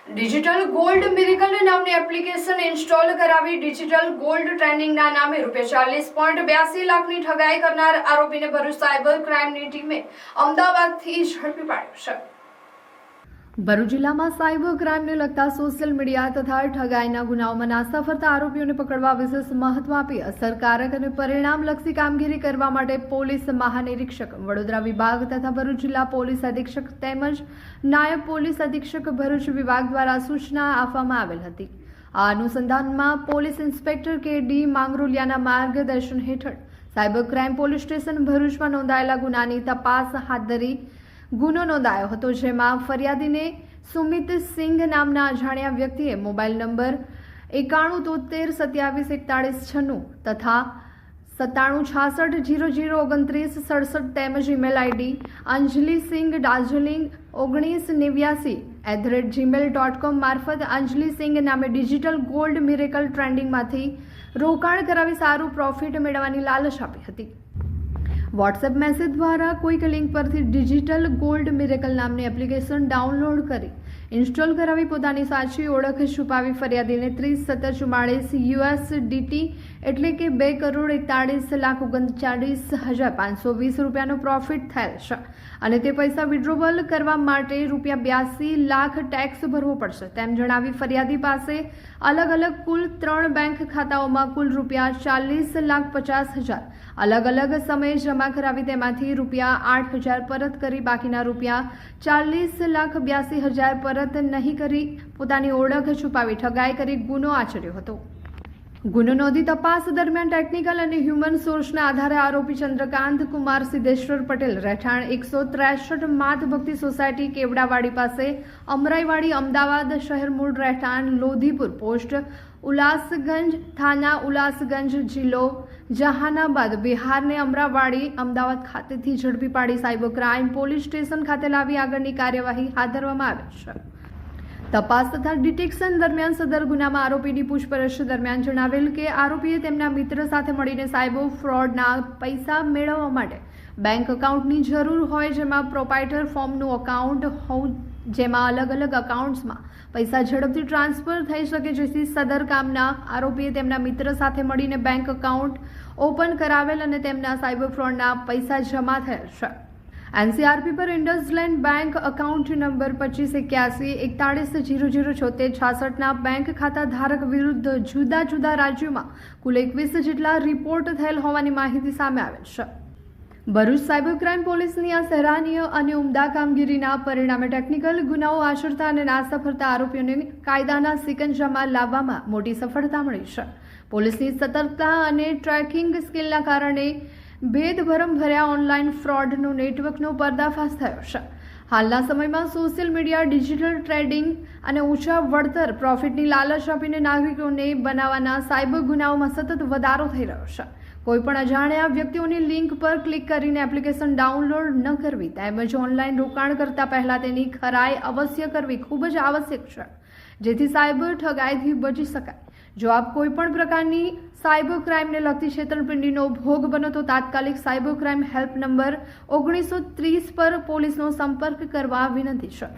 Digital gold miracle નામની application install કરાવી digital gold ટ્રેન્ડિંગના નામે ₹40.82 લાખની ઠગાઈ કરનાર આરોપીને ભરૂચ સાયબર ક્રાઇમની ટીમે અમદાવાદથી ઝડપી પાડ્યો છે। ભરૂચ જિલ્લામાં સાયબર ક્રાઇમને લગતા સોશિયલ મીડિયા તથા ઠગાઈના ગુનાઓમાં નાસ્તા ફરતા આરોપીઓને પકડવા વિશેષ મહત્વ આપી અસરકારક અને પરિણામલક્ષી કામગીરી કરવા માટે પોલીસ મહાનિરીક્ષક વડોદરા વિભાગ તથા ભરૂચ જિલ્લા પોલીસ અધિક્ષક તેમજ નાયબ પોલીસ અધિક્ષક ભરૂચ વિભાગ દ્વારા સૂચના આપવામાં આવેલ હતી। આ અનુસંધાનમાં પોલીસ ઇન્સ્પેક્ટર કે.ડી. માંગરોલિયાના માર્ગદર્શન હેઠળ સાયબર ક્રાઇમ પોલીસ સ્ટેશન ભરૂચમાં નોંધાયેલા ગુનાની તપાસ હાથ ધરી ગુનો નોંધાયો હતો, જેમાં ફરિયાદીને સુમિત સિંઘ નામના અજાણ્યા વ્યક્તિએ મોબાઈલ નંબર 9173274196 તથા 9766002967 તેમજ ઈમેલ આઈડી anjalisinghdarjeeling1989@gmail.com મારફત અંજલિ સિંઘ નામે ડિજિટલ ગોલ્ડ મિરેકલ ટ્રેન્ડિંગમાંથી રોકાણ કરાવી સારું પ્રોફિટ મેળવવાની લાલચ આપી હતી। વોટ્સએપ મેસેજ દ્વારા કોઈક લિંક પરથી ડિજિટલ ગોલ્ડ મિરેકલ નામની એપ્લિકેશન ડાઉનલોડ કરી ઇન્સ્ટોલ કરાવી પોતાની સાચી ઓળખ છુપાવી ફરિયાદીને 30,1744 USDT એટલે કે ₹2,41,39,520 પ્રોફિટ થયેલ છે અને તે પૈસા વિડ્રોવલ કરવા માટે ₹82 લાખ ટેક્સ ભરવો પડશે તેમ જણાવી ફરિયાદી પાસે અલગ અલગ કુલ 3 બેંક ખાતાઓમાં કુલ ₹40,50,000 અલગ અલગ સમયે જમા કરાવી તેમાંથી ₹8,000 પરત કરી બાકીના ₹40,82,000 પરત નહીં કરી પોતાની ઓળખ છુપાવી ઠગાઈ કરી ગુનો આચર્યો હતો। ગુનો નોંધી તપાસ દરમિયાન ટેકનિકલ અને હ્યુમન સોર્સના આધારે આરોપી ચંદ્રકાંત કુમાર સિદ્ધેશ્વર પટેલ રહેઠાણ 163 માત ભક્તિ સોસાયટી કેવડાવાડી પાસે અમરાઈવાડી અમદાવાદ શહેર મૂળ રહેઠાણ લોધીપુર પોસ્ટ ઉલાસગંજ થાના ઉલાસગંજ જિલ્લો જહાનાબાદ બિહારને અમરાવાડી અમદાવાદ ખાતેથી ઝડપી પાડી સાયબર ક્રાઇમ પોલીસ સ્ટેશન ખાતે લાવી આગળની કાર્યવાહી હાથ ધરવામાં આવી છે। તપાસ તથા ડિટેક્શન દરમિયાન સદર ગુનામાં આરોપીની પૂછપરછ દરમિયાન જણાવેલ કે આરોપીએ તેમના મિત્ર સાથે મળીને સાયબર ફ્રોડના પૈસા મેળવવા માટે બેંક એકાઉન્ટની જરૂર હોય જેમાં પ્રોપાઇટર ફોર્મનું એકાઉન્ટ હોવું જેમાં અલગ અલગ એકાઉન્ટ્સમાં પૈસા ઝડપથી ટ્રાન્સફર થઈ શકે જેથી સદર કામના આરોપીએ તેમના મિત્ર સાથે મળીને બેંક એકાઉન્ટ ઓપન કરાવેલ અને તેમના સાયબર ફ્રોડના પૈસા જમા થયેલ છે। एनसीआरपी पर IndusInd bank account number 258141007666 bank खाता धारक विरुद्ध जुदा जुदा राज्यों में कुल 21 જેટલા रिपोर्ट થયેલ હોવાની માહિતી સામે આવેલ છે। ભરૂચ સાયબર ક્રાઇમ પોલીસની આ સરાહનીય અને ઉમદા કામગીરીના પરિણામે ટેકનિકલ ગુનાઓ આચરતા અને નાસ્તા ફરતા આરોપીઓને કાયદાના સિકંજામાં લાવવામાં મોટી સફળતા મળી છે। પોલીસની સતર્કતા અને ટ્રેકિંગ સ્કિલના કારણે ભેદભરમ ભર્યા ઓનલાઈન ફ્રોડનો નેટવર્કનો પર્દાફાશ થયો છે। હાલના સમયમાં સોશિયલ મીડિયા ડિજિટલ ટ્રેડિંગ અને ઊંચા વળતર પ્રોફિટની લાલચ આપીને નાગરિકોને બનાવવાના સાયબર ગુનાઓમાં સતત વધારો થઈ રહ્યો છે। કોઈપણ અજાણ્યા વ્યક્તિઓની લિંક પર ક્લિક કરીને એપ્લિકેશન ડાઉનલોડ ન કરવી તેમજ ઓનલાઈન રોકાણ કરતા પહેલા તેની ખરાઈ અવશ્ય કરવી ખૂબ જ આવશ્યક છે જેથી સાયબર ઠગાઈથી બચી શકાય। જો આપ કોઈપણ પ્રકારની સાયબર ક્રાઇમને લગતી છેતરપિંડીનો ભોગ બનો તો તાત્કાલિક સાયબર ક્રાઇમ હેલ્પ નંબર 1930 પર પોલીસનો સંપર્ક કરવા વિનંતી છે।